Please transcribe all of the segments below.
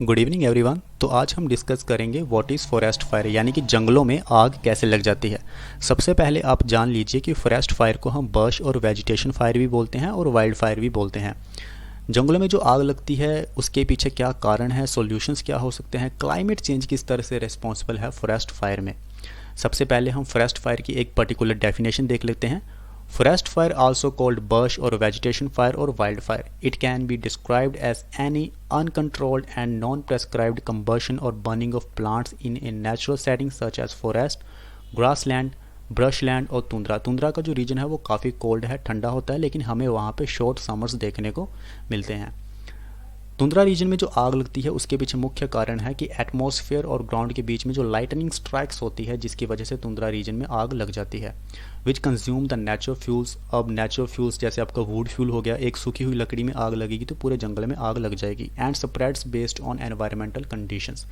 Good evening everyone. तो आज हम डिस्कस करेंगे व्हाट इज़ फॉरेस्ट फायर, यानी कि जंगलों में आग कैसे लग जाती है। सबसे पहले आप जान लीजिए कि फॉरेस्ट फायर को हम बर्श और वेजिटेशन फायर भी बोलते हैं और वाइल्ड फायर भी बोलते हैं। जंगलों में जो आग लगती है उसके पीछे क्या कारण है, सॉल्यूशंस क्या हो सकते हैं, क्लाइमेट चेंज किस तरह से रिस्पॉन्सिबल है फॉरेस्ट फायर में। सबसे पहले हम फॉरेस्ट फायर की एक पर्टिकुलर डेफिनेशन देख लेते हैं। Forest fire, also called bush or vegetation fire or wildfire, it can be described as any uncontrolled and non-prescribed combustion or burning of plants in a natural setting such as forest, grassland, brushland और tundra. Tundra का जो reason है वो काफ़ी cold है, ठंडा होता है, लेकिन हमें वहाँ पे शॉर्ट समर्स देखने को मिलते हैं। तुंद्रा रीजन में जो आग लगती है उसके पीछे मुख्य कारण है कि एटमॉस्फेयर और ग्राउंड के बीच में जो लाइटनिंग स्ट्राइक्स होती है, जिसकी वजह से तुंद्रा रीजन में आग लग जाती है, विच कंज्यूम द नेचुरल फ्यूल्स। अब नेचुरल फ्यूल्स जैसे आपका वुड फ्यूल हो गया, एक सूखी हुई लकड़ी में आग लगेगी तो पूरे जंगल में आग लग जाएगी। And spreads based on environmental conditions.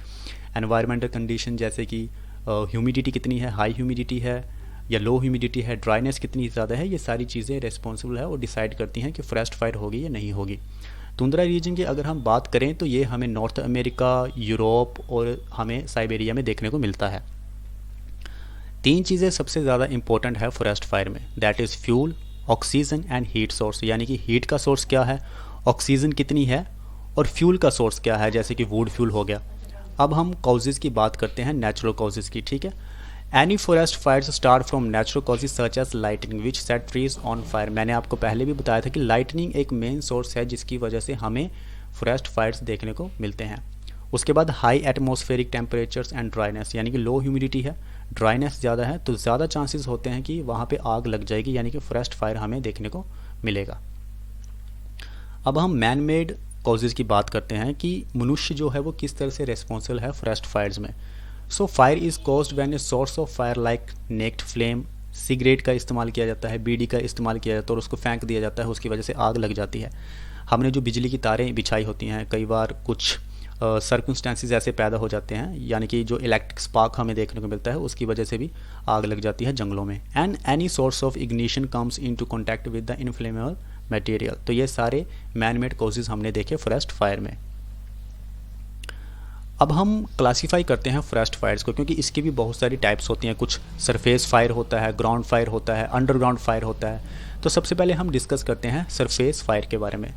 Environmental condition जैसे कि ह्यूमिडिटी कितनी है, हाई ह्यूमिडिटी है या लो ह्यूमिडिटी है, ड्राइनेस कितनी ज़्यादा है, ये सारी चीज़ें रिस्पॉन्सिबल है और डिसाइड करती हैं कि फॉरेस्ट फायर होगी या नहीं होगी। तुंद्रा रीजन की अगर हम बात करें तो ये हमें नॉर्थ अमेरिका, यूरोप और हमें साइबेरिया में देखने को मिलता है। तीन चीज़ें सबसे ज़्यादा इंपॉर्टेंट है फॉरेस्ट फायर में, that is fuel, oxygen and heat source. यानी कि हीट का सोर्स क्या है, ऑक्सीजन कितनी है और फ्यूल का सोर्स क्या है, जैसे कि वुड फ्यूल हो गया। अब हम कॉजेज़ की बात करते हैं, नेचुरल कॉजेज़ की, ठीक है। Any forest fires start from natural causes such as lightning which set trees on fire. मैंने आपको पहले भी बताया था कि लाइटनिंग एक मेन सोर्स है जिसकी वजह से हमें फॉरेस्ट फायर्स देखने को मिलते हैं। उसके बाद high atmospheric temperatures and dryness, यानी कि लो ह्यूमिडिटी है, ड्राइनेस ज़्यादा है तो ज़्यादा चांसेस होते हैं कि वहाँ पे आग लग जाएगी, यानी कि फॉरेस्ट फायर हमें देखने को मिलेगा। अब हम मैन मेड कॉजेज़ की बात करते हैं कि मनुष्य जो है वो किस तरह से रेस्पॉन्सिबल है फॉरेस्ट फायर्स में। So fire is caused when a source of fire like naked flame, cigarette का इस्तेमाल किया जाता है, बीड़ी का इस्तेमाल किया जाता है और उसको फेंक दिया जाता है, उसकी वजह से आग लग जाती है। हमने जो बिजली की तारें बिछाई होती हैं, कई बार कुछ सर्कमस्टेंसेस ऐसे पैदा हो जाते हैं, यानी कि जो इलेक्ट्रिक स्पार्क हमें देखने को मिलता है उसकी वजह से भी आग लग जाती है जंगलों में। And any source of ignition comes into contact with the inflammable material. तो ये सारे मैन मेड कॉजेज़ हमने देखे फॉरेस्ट फायर में। अब हम क्लासीफाई करते हैं फॉरेस्ट फायर्स को, क्योंकि इसकी भी बहुत सारी टाइप्स होती हैं। कुछ सरफेस फायर होता है, ग्राउंड फायर होता है, अंडरग्राउंड फायर होता है। तो सबसे पहले हम डिस्कस करते हैं सरफेस फायर के बारे में।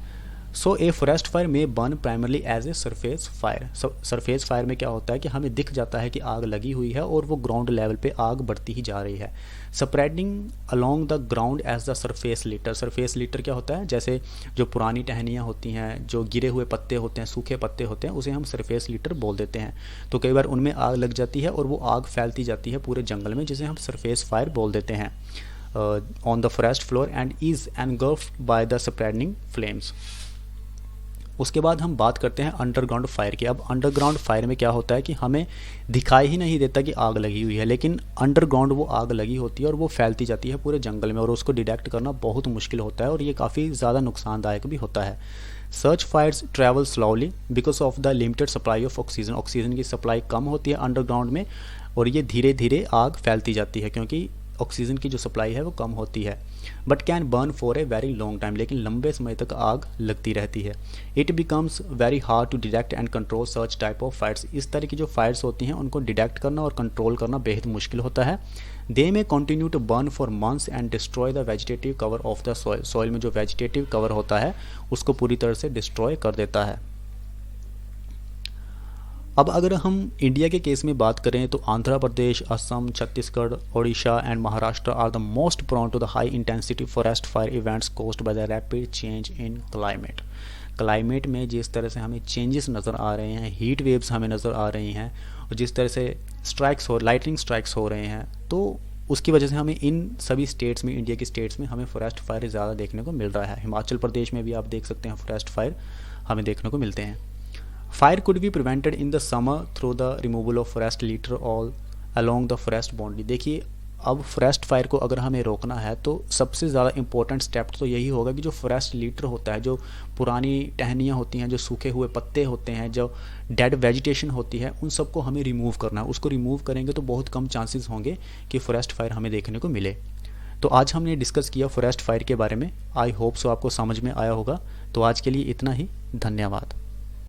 सो ए फॉरेस्ट फायर में burn primarily as a surface fire. Surface fire में क्या होता है कि हमें दिख जाता है कि आग लगी हुई है और वो ग्राउंड लेवल पे आग बढ़ती ही जा रही है, spreading along the ground as the surface litter. Surface litter क्या होता है, जैसे जो पुरानी टहनियाँ होती हैं, जो गिरे हुए पत्ते होते हैं, सूखे पत्ते होते हैं, उसे हम सरफेस लीटर बोल देते हैं। तो कई बार उनमें आग लग जाती है और वो आग फैलती जाती है पूरे जंगल में, जिसे हम सरफेस फायर बोल देते हैं on the forest floor and is engulfed by the spreading flames. उसके बाद हम बात करते हैं अंडरग्राउंड फायर की। अब अंडरग्राउंड फायर में क्या होता है कि हमें दिखाई ही नहीं देता कि आग लगी हुई है, लेकिन अंडरग्राउंड वो आग लगी होती है और वो फैलती जाती है पूरे जंगल में और उसको डिटेक्ट करना बहुत मुश्किल होता है और ये काफ़ी ज़्यादा नुकसानदायक भी होता है। सर्च fires travel slowly because of the limited supply of oxygen. Oxygen की सप्लाई कम होती है अंडरग्राउंड में और ये धीरे धीरे आग फैलती जाती है क्योंकि ऑक्सीजन की जो सप्लाई है वो कम होती है। But can burn for a very long time, लेकिन लंबे समय तक आग लगती रहती है। It becomes very hard to detect and control such type of fires. इस तरह की जो फायर्स होती हैं उनको डिटेक्ट करना और कंट्रोल करना बेहद मुश्किल होता है। They may continue to burn for months and destroy the vegetative cover of the soil. Soil में जो वेजिटेटिव कवर होता है उसको पूरी तरह से डिस्ट्रॉय कर देता है। अब अगर हम इंडिया के केस में बात करें तो Andhra Pradesh, Assam, Chhattisgarh, Odisha and Maharashtra are the most prone to the high intensity forest fire events caused by the rapid change in climate. Climate में जिस तरह से हमें चेंजेस नज़र आ रहे हैं, हीट वेव्स हमें नज़र आ रही हैं और जिस तरह से लाइटनिंग स्ट्राइक्स हो रहे हैं, तो उसकी वजह से हमें इन सभी स्टेट्स में, इंडिया की स्टेट्स में हमें फॉरेस्ट फायर ज़्यादा देखने को मिल रहा है। हिमाचल प्रदेश में भी आप देख सकते हैं फॉरेस्ट फायर हमें देखने को मिलते हैं। Fire could be prevented in the summer through the removal of forest litter all along the forest boundary। देखिए, अब फॉरेस्ट फायर को अगर हमें रोकना है तो सबसे ज़्यादा इंपॉर्टेंट स्टेप तो यही होगा कि जो फॉरेस्ट लीटर होता है, जो पुरानी टहनियाँ होती हैं, जो सूखे हुए पत्ते होते हैं, जो डेड वेजिटेशन होती है, उन सबको हमें रिमूव करना है। उसको रिमूव करेंगे तो बहुत कम चांसेस होंगे कि फॉरेस्ट फायर हमें देखने को मिले। तो आज हमने डिस्कस किया फॉरेस्ट फायर के बारे में। आई होप सो आपको समझ में आया होगा। तो आज के लिए इतना ही, धन्यवाद।